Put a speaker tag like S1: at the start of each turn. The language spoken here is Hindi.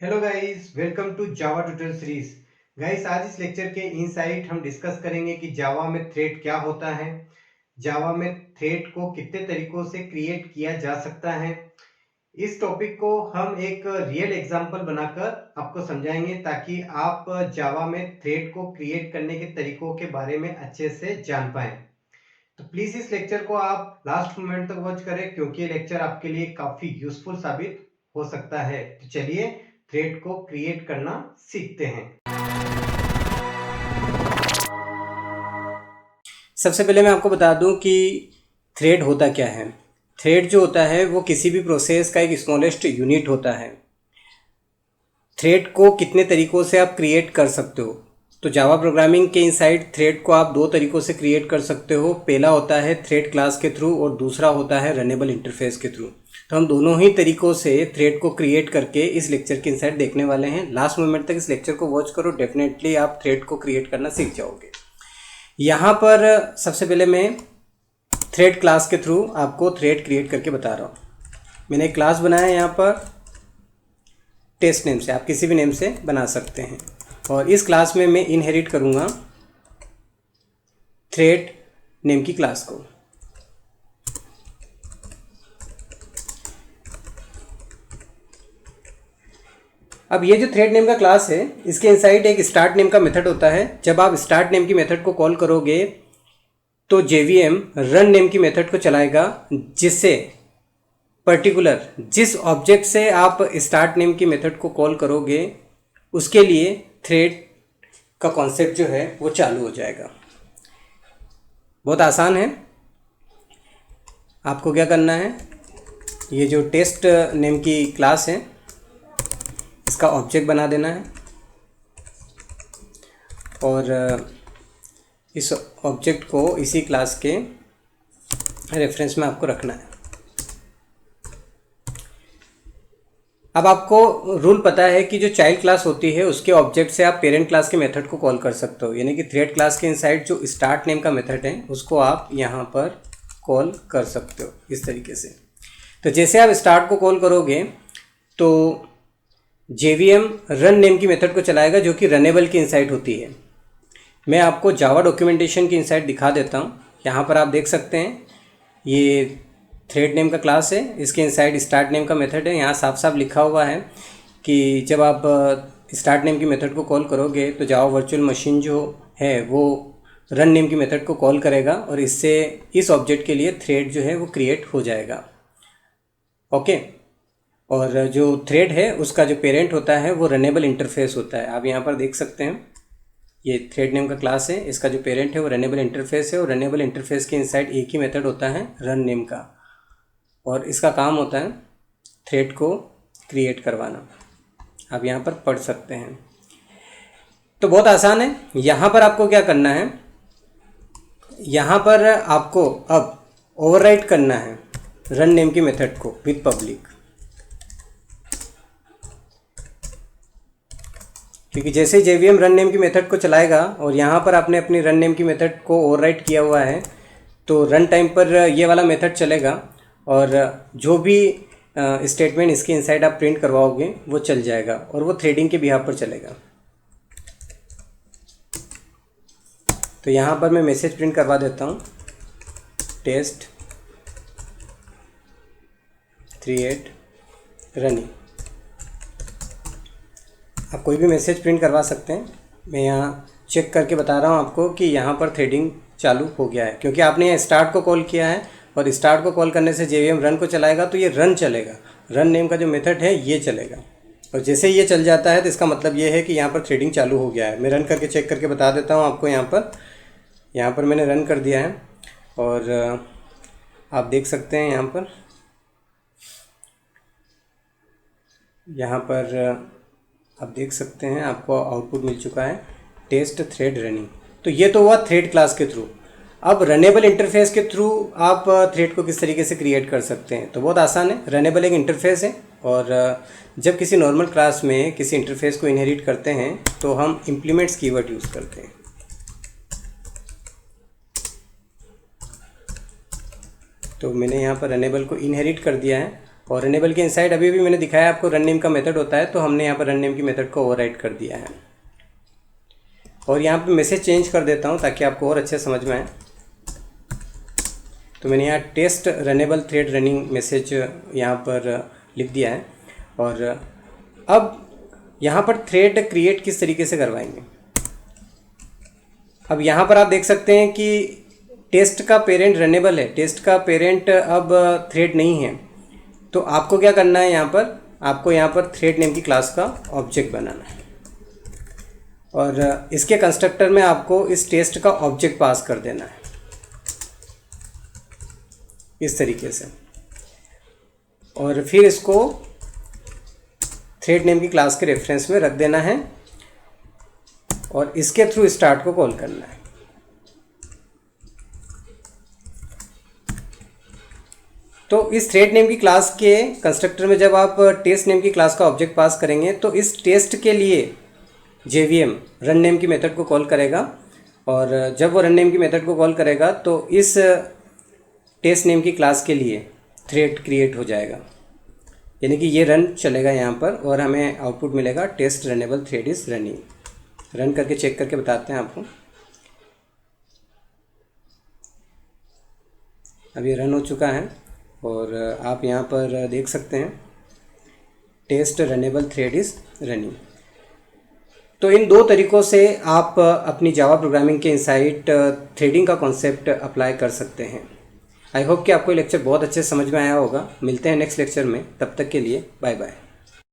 S1: Hello guys, welcome to Java tutorial series. Guys, आज इस लेक्चर के इनसाइट हम डिस्कस करेंगे कि जावा में थ्रेड क्या होता है, जावा में थ्रेड को कितने तरीकों से क्रिएट किया जा सकता है। इस टॉपिक को हम एक रियल एग्जांपल बनाकर आपको समझाएंगे ताकि आप जावा में थ्रेड को क्रिएट करने के तरीकों के बारे में अच्छे से जान पाएं। तो प्लीज इस लेक्चर को आप लास्ट मोमेंट तक वॉच करें क्योंकि ये लेक्चर आपके लिए काफी यूजफुल साबित हो सकता है। तो चलिए थ्रेड को क्रिएट करना सीखते हैं।
S2: सबसे पहले मैं आपको बता दूं कि थ्रेड होता क्या है। थ्रेड जो होता है वो किसी भी प्रोसेस का एक स्मॉलेस्ट यूनिट होता है। थ्रेड को कितने तरीकों से आप क्रिएट कर सकते हो, तो जावा प्रोग्रामिंग के इनसाइड थ्रेड को आप दो तरीकों से क्रिएट कर सकते हो। पहला होता है थ्रेड क्लास के थ्रू और दूसरा होता है रनेबल इंटरफेस के थ्रू। तो हम दोनों ही तरीकों से थ्रेड को क्रिएट करके इस लेक्चर के इनसाइड देखने वाले हैं। लास्ट मोमेंट तक इस लेक्चर को वॉच करो, डेफिनेटली आप थ्रेड को क्रिएट करना सीख जाओगे। यहाँ पर सबसे पहले मैं थ्रेड क्लास के थ्रू आपको थ्रेड क्रिएट करके बता रहा हूँ। मैंने एक क्लास बनाया है यहाँ पर टेस्ट नेम से, आप किसी भी नेम से बना सकते हैं। और इस क्लास में मैं इनहेरिट करूँगा थ्रेड नेम की क्लास को। अब ये जो थ्रेड नेम का क्लास है, इसके इनसाइड एक स्टार्ट नेम का मेथड होता है। जब आप स्टार्ट नेम की मेथड को कॉल करोगे तो JVM रन नेम की मेथड को चलाएगा, जिससे पर्टिकुलर जिस ऑब्जेक्ट से आप स्टार्ट नेम की मेथड को कॉल करोगे उसके लिए थ्रेड का कॉन्सेप्ट जो है वो चालू हो जाएगा। बहुत आसान है। आपको क्या करना है, ये जो टेस्ट नेम की क्लास है इसका ऑब्जेक्ट बना देना है और इस ऑब्जेक्ट को इसी क्लास के रेफरेंस में आपको रखना है। अब आपको रूल पता है कि जो चाइल्ड क्लास होती है उसके ऑब्जेक्ट से आप पेरेंट क्लास के मेथड को कॉल कर सकते हो। यानी कि थ्रेड क्लास के इनसाइड जो स्टार्ट नेम का मेथड है उसको आप यहाँ पर कॉल कर सकते हो इस तरीके से। तो जैसे आप स्टार्ट को कॉल करोगे तो JVM रन नेम की मेथड को चलाएगा, जो कि रनेबल की इनसाइड होती है। मैं आपको जावा डॉक्यूमेंटेशन की इनसाइड दिखा देता हूँ। यहाँ पर आप देख सकते हैं ये थ्रेड नेम का क्लास है, इसके इनसाइड स्टार्ट नेम का मेथड है। यहाँ साफ साफ लिखा हुआ है कि जब आप स्टार्ट नेम की मेथड को कॉल करोगे तो जावा वर्चुअल मशीन जो है वो रन नेम की मेथड को कॉल करेगा और इससे इस ऑब्जेक्ट के लिए थ्रेड जो है वो क्रिएट हो जाएगा। ओके। और जो थ्रेड है उसका जो पेरेंट होता है वो रनेबल इंटरफेस होता है। आप यहाँ पर देख सकते हैं ये थ्रेड नेम का क्लास है, इसका जो पेरेंट है वो रनेबल इंटरफेस है और रनेबल इंटरफेस के इनसाइड एक ही मेथड होता है रन नेम का, और इसका काम होता है थ्रेड को क्रिएट करवाना। आप यहाँ पर पढ़ सकते हैं। तो बहुत आसान है। यहाँ पर आपको क्या करना है, यहाँ पर आपको अब ओवरराइट करना है रन नेम की मेथड को विद पब्लिक, क्योंकि जैसे JVM रन नेम की मेथड को चलाएगा और यहाँ पर आपने अपनी रन नेम की मेथड को ओवरराइट किया हुआ है तो रन टाइम पर ये वाला मेथड चलेगा और जो भी स्टेटमेंट इसके इनसाइड आप प्रिंट करवाओगे वो चल जाएगा और वो थ्रेडिंग के बिहाफ पर चलेगा। तो यहाँ पर मैं मैसेज प्रिंट करवा देता हूँ, टेस्ट 38 रनिंग। आप कोई भी मैसेज प्रिंट करवा सकते हैं। मैं यहाँ चेक करके बता रहा हूँ आपको कि यहाँ पर थ्रेडिंग चालू हो गया है, क्योंकि आपने यहाँ स्टार्ट को कॉल किया है और स्टार्ट को कॉल करने से JVM रन को चलाएगा तो ये रन चलेगा, रन नेम का जो मेथड है ये चलेगा। और जैसे ये चल जाता है तो इसका मतलब ये है कि यहाँ पर थ्रेडिंग चालू हो गया है। मैं रन करके चेक करके बता देता हूँ आपको। यहाँ पर मैंने रन कर दिया है और आप देख सकते हैं यहाँ पर आप देख सकते हैं आपको आउटपुट मिल चुका है टेस्ट थ्रेड रनिंग। तो ये तो हुआ थ्रेड क्लास के थ्रू। अब रनेबल इंटरफेस के थ्रू आप थ्रेड को किस तरीके से क्रिएट कर सकते हैं, तो बहुत आसान है। रनेबल एक इंटरफेस है और जब किसी नॉर्मल क्लास में किसी इंटरफेस को इनहेरिट करते हैं तो हम इम्प्लीमेंट्स कीवर्ड यूज़ करते हैं। तो मैंने यहाँ पर रनेबल को इनहेरिट कर दिया है और रनेबल के इनसाइड अभी भी मैंने दिखाया आपको रन नेम का मेथड होता है, तो हमने यहाँ पर रन नेम की मेथड को ओवरराइड कर दिया है। और यहाँ पे मैसेज चेंज कर देता हूँ ताकि आपको और अच्छे समझ में आए। तो मैंने यहाँ test runnable thread running message यहाँ पर लिख दिया है। और अब यहाँ पर थ्रेड क्रिएट किस तरीके से करवाएंगे। अब यहाँ पर आप देख सकते हैं कि टेस्ट का पेरेंट रनेबल है, टेस्ट का पेरेंट अब थ्रेड नहीं है। तो आपको क्या करना है, आपको यहाँ पर थ्रेड नेम की क्लास का ऑब्जेक्ट बनाना है और इसके कंस्ट्रक्टर में आपको इस टेस्ट का ऑब्जेक्ट पास कर देना है इस तरीके से। और फिर इसको थ्रेड नेम की क्लास के रेफरेंस में रख देना है और इसके थ्रू स्टार्ट को कॉल करना है। तो इस थ्रेड नेम की क्लास के कंस्ट्रक्टर में जब आप टेस्ट नेम की क्लास का ऑब्जेक्ट पास करेंगे तो इस टेस्ट के लिए JVM रन नेम की मेथड को कॉल करेगा। और जब वो रन नेम की मेथड को कॉल करेगा तो इस टेस्ट नेम की क्लास के लिए थ्रेड क्रिएट हो जाएगा, यानी कि ये रन चलेगा यहाँ पर और हमें आउटपुट मिलेगा test runnable thread is running. Run करके चेक करके बताते हैं आपको। अब ये रन हो चुका है और आप यहाँ पर देख सकते हैं test runnable thread is running. तो इन दो तरीक़ों से आप अपनी जावा प्रोग्रामिंग के इनसाइड थ्रेडिंग का कॉन्सेप्ट अप्लाई कर सकते हैं। आई होप कि आपको ये लेक्चर बहुत अच्छे समझ में आया होगा। मिलते हैं नेक्स्ट लेक्चर में, तब तक के लिए बाय बाय।